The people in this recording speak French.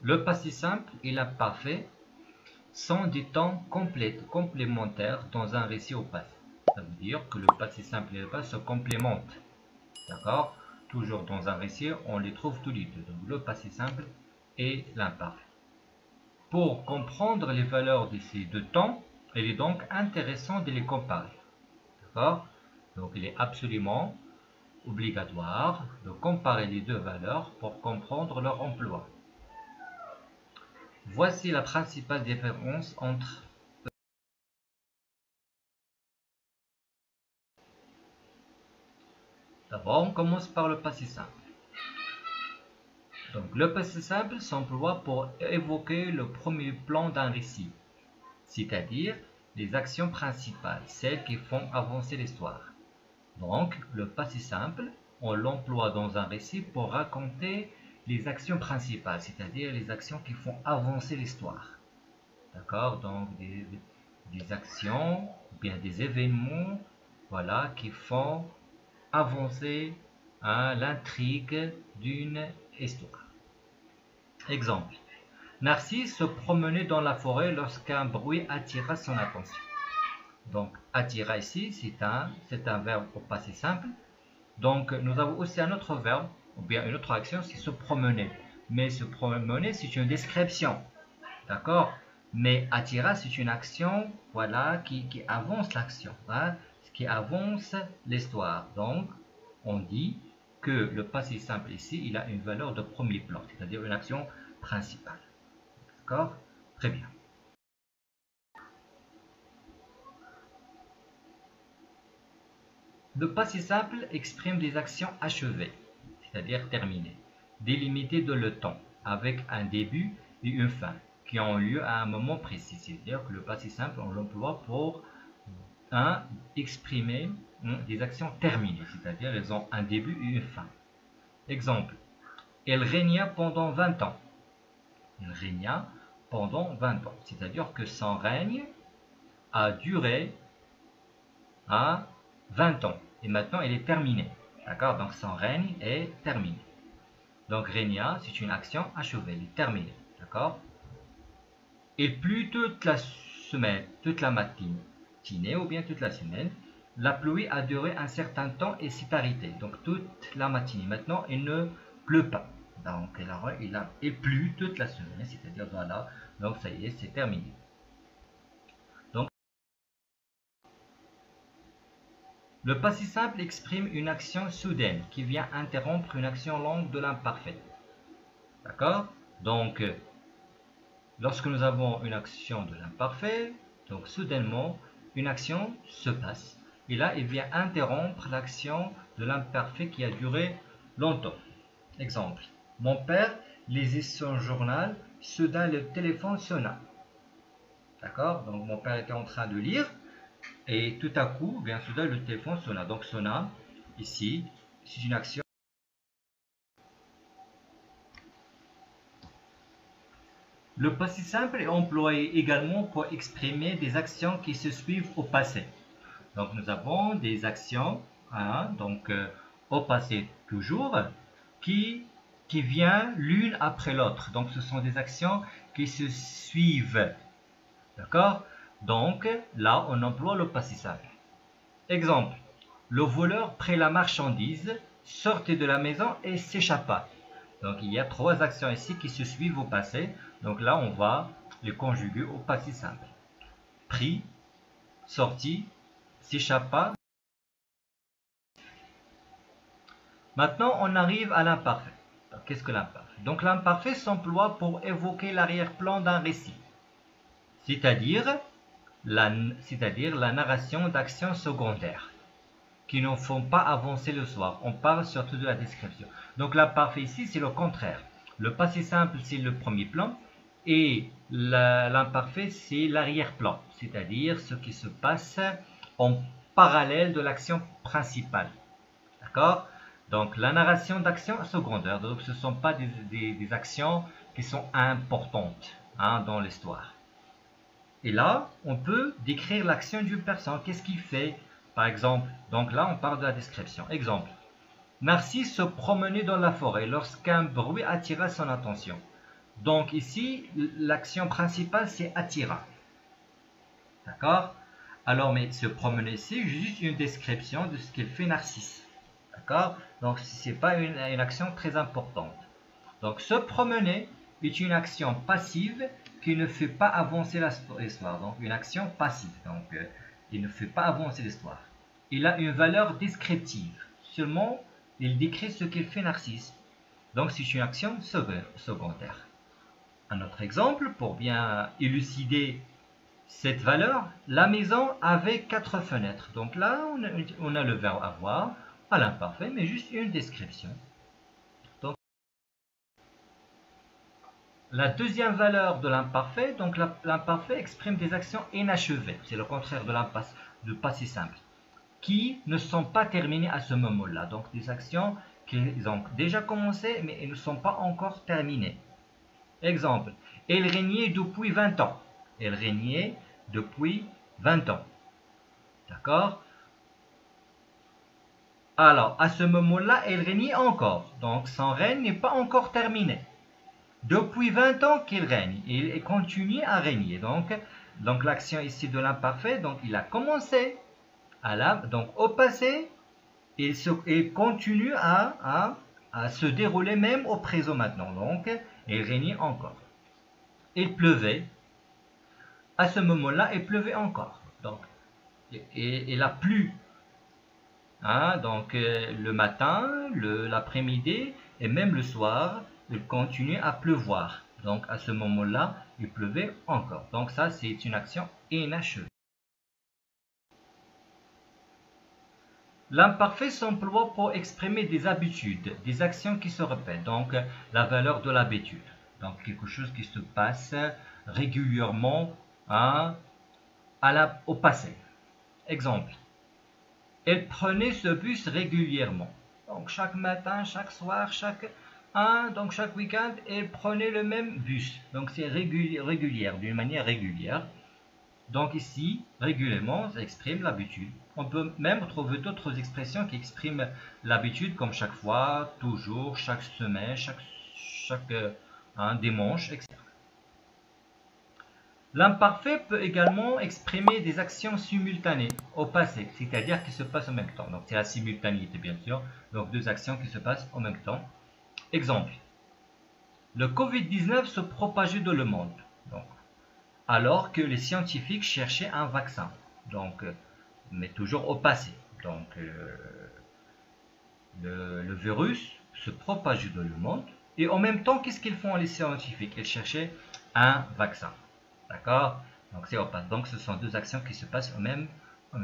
le passé simple et l'imparfait sont des temps complémentaires dans un récit au passé. Ça veut dire que le passé simple et le passé se complémentent. D'accord? Toujours dans un récit, on les trouve tous les deux. Donc le passé simple et l'imparfait. Pour comprendre les valeurs de ces deux temps, il est donc intéressant de les comparer. D'accord? Donc il est absolument obligatoire de comparer les deux valeurs pour comprendre leur emploi. Voici la principale différence entre D'abord, on commence par le passé simple. Donc, le passé simple s'emploie pour évoquer le premier plan d'un récit, c'est-à-dire les actions principales, celles qui font avancer l'histoire. Donc, le passé simple, on l'emploie dans un récit pour raconter les actions principales, c'est-à-dire les actions qui font avancer l'histoire. D'accord? Donc, des actions, ou bien des événements, voilà, qui font avancer l'intrigue d'une histoire. Exemple. Narcisse se promenait dans la forêt lorsqu'un bruit attira son attention. Donc, attira ici, c'est un verbe au passé simple. Donc, nous avons aussi un autre verbe, ou bien une autre action, c'est se promener. Mais se promener, c'est une description. D'accord? Mais attira, c'est une action, voilà, qui avance l'action, hein, qui avance l'histoire. Donc, on dit que le passé simple ici, il a une valeur de premier plan, c'est-à-dire une action principale. D'accord? Très bien. Le passé simple exprime des actions achevées, c'est-à-dire terminées, délimitées dans le temps, avec un début et une fin, qui ont lieu à un moment précis. C'est-à-dire que le passé simple, on l'emploie pour exprimer des actions terminées, c'est-à-dire elles ont un début et une fin. Exemple, elle régna pendant 20 ans. Il régna pendant 20 ans, c'est-à-dire que son règne a duré à 20 ans. Et maintenant, il est terminé. D'accord? Donc, son règne est terminé. Donc, régna, c'est une action achevée, elle est terminée. D'accord? Il plut toute la semaine, toute la matinée ou bien toute la semaine. La pluie a duré un certain temps et s'est arrêtée. Donc, toute la matinée. Maintenant, il ne pleut pas. Donc, il plut toute la semaine, c'est-à-dire voilà. Donc, ça y est, c'est terminé. Le passé simple exprime une action soudaine qui vient interrompre une action longue de l'imparfait. D'accord? Donc, lorsque nous avons une action de l'imparfait, donc soudainement, une action se passe. Et là, il vient interrompre l'action de l'imparfait qui a duré longtemps. Exemple. Mon père lisait son journal, soudain le téléphone sonna. D'accord? Donc, mon père était en train de lire. Et tout à coup, bien soudain, le téléphone sonna. Donc sonna, ici, c'est une action. Le passé simple est employé également pour exprimer des actions qui se suivent au passé. Donc nous avons des actions, au passé toujours, qui viennent l'une après l'autre. Donc ce sont des actions qui se suivent. D'accord? Donc là, on emploie le passé simple. Exemple, le voleur prit la marchandise, sortit de la maison et s'échappa. Donc il y a trois actions ici qui se suivent au passé. Donc là, on va les conjuguer au passé simple. Prit, sorti, s'échappa. Maintenant, on arrive à l'imparfait. Qu'est-ce que l'imparfait? Donc l'imparfait s'emploie pour évoquer l'arrière-plan d'un récit, c'est-à-dire la narration d'actions secondaires qui ne font pas avancer le soir. On parle surtout de la description. Donc l'imparfait ici, c'est le contraire. Le passé simple, c'est le premier plan. Et l'imparfait, c'est l'arrière-plan. C'est-à-dire ce qui se passe en parallèle de l'action principale. D'accord? Donc la narration d'actions secondaires. Donc ce ne sont pas des actions qui sont importantes dans l'histoire. Et là, on peut décrire l'action d'une personne. Qu'est-ce qu'il fait? Par exemple, donc là, on parle de la description. Exemple. Narcisse se promenait dans la forêt lorsqu'un bruit attira son attention. Donc ici, l'action principale, c'est attira. D'accord? Alors, mais se promener ici, juste une description de ce qu'il fait Narcisse. D'accord? Donc, ce n'est pas une action très importante. Donc, se promener est une action passive qui ne fait pas avancer l'histoire. Donc, une action passive. Donc, il ne fait pas avancer l'histoire. Il a une valeur descriptive. Seulement, il décrit ce qu'il fait Narcisse. Donc, c'est une action secondaire. Un autre exemple, pour bien élucider cette valeur, la maison avait 4 fenêtres. Donc là, on a le verbe avoir à l'imparfait, mais juste une description. Donc, la deuxième valeur de l'imparfait, donc l'imparfait exprime des actions inachevées. C'est le contraire de passé simple, qui ne sont pas terminées à ce moment-là. Donc des actions qui ont déjà commencé, mais elles ne sont pas encore terminées. Exemple, elle régnait depuis 20 ans. Elle régnait depuis 20 ans. D'accord? Alors, à ce moment-là, elle régnait encore. Donc, son règne n'est pas encore terminé. Depuis 20 ans qu'il règne. Il continue à régner. Donc l'action ici de l'imparfait, donc il a commencé donc au passé, il continue à se dérouler même au présent maintenant. Donc, il régnait encore. Il pleuvait. À ce moment-là, il pleuvait encore. Donc, il a plu. Donc, le matin, l'après-midi et même le soir, il continue à pleuvoir. Donc, à ce moment-là, il pleuvait encore. Donc, ça, c'est une action inachevée. L'imparfait s'emploie pour exprimer des habitudes, des actions qui se répètent. Donc, la valeur de l'habitude. Donc, quelque chose qui se passe régulièrement au passé. Exemple. Elle prenait ce bus régulièrement. Donc, chaque matin, chaque soir, chaque week-end, elle prenait le même bus. Donc, c'est régulière, d'une manière régulière. Donc ici, régulièrement, ça exprime l'habitude. On peut même trouver d'autres expressions qui expriment l'habitude, comme chaque fois, toujours, chaque semaine, chaque dimanche, etc. L'imparfait peut également exprimer des actions simultanées au passé, c'est-à-dire qui se passent en même temps. Donc c'est la simultanéité, bien sûr. Donc deux actions qui se passent en même temps. Exemple. Le Covid-19 se propageait dans le monde. Donc, alors que les scientifiques cherchaient un vaccin. Donc, mais toujours au passé. Donc, le virus se propage dans le monde. Et en même temps, qu'est-ce qu'ils font les scientifiques? Ils cherchaient un vaccin. D'accord? Donc, c'est au passé. Donc, ce sont deux actions qui se passent au même temps.